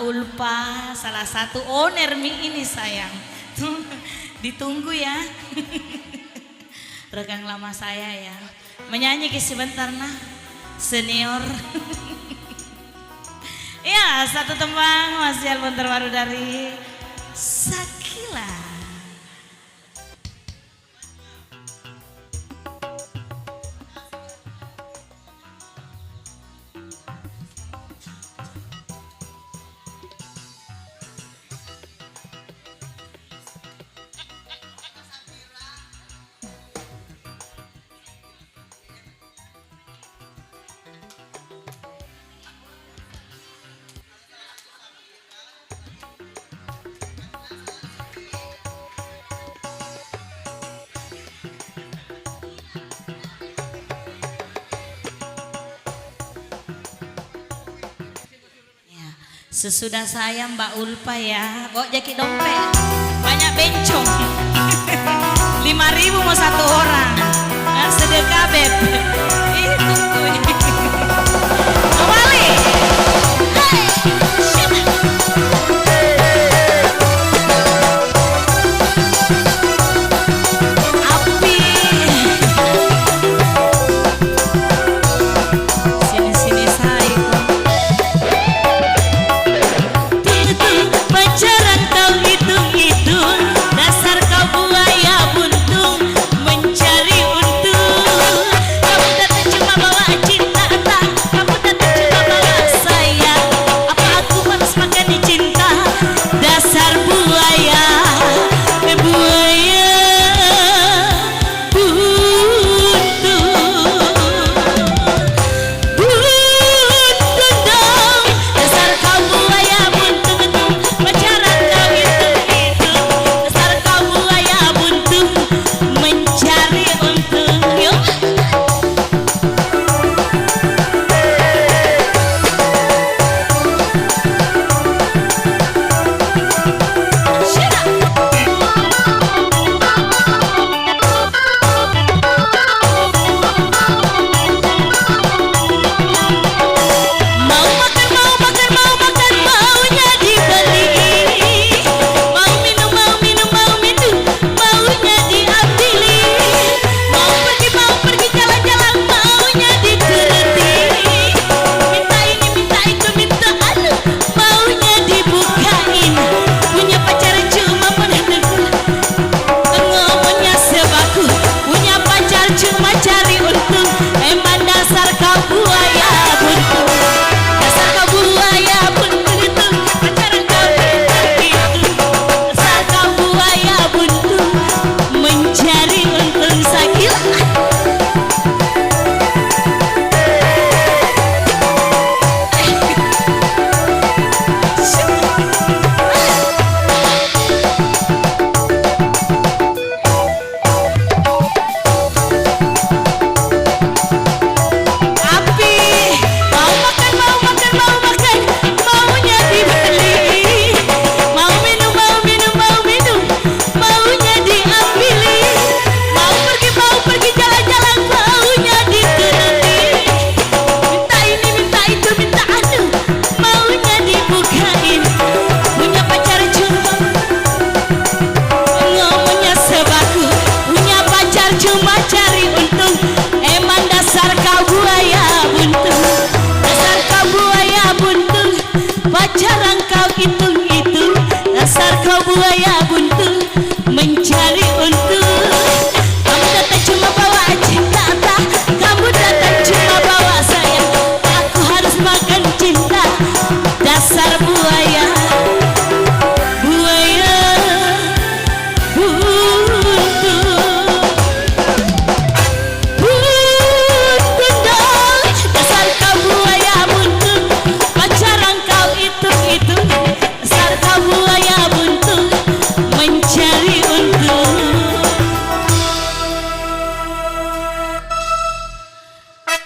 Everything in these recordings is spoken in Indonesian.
Mbak Ulfa, salah satu owner mie ini sayang. Ditunggu ya. Rekan lama saya ya. Menyanyi sebentar nah, senior. Ya, satu tembang masih album terbaru dari Sakila. Sesudah saya Mbak Ulfa ya, kok jaki dompet banyak bencong. 5.000 mau satu orang. Nah, sedekah beb. Itu kembali.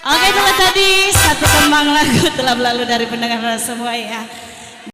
Oke, kalau tadi satu tembang lagu telah berlalu dari pendengar semua ya.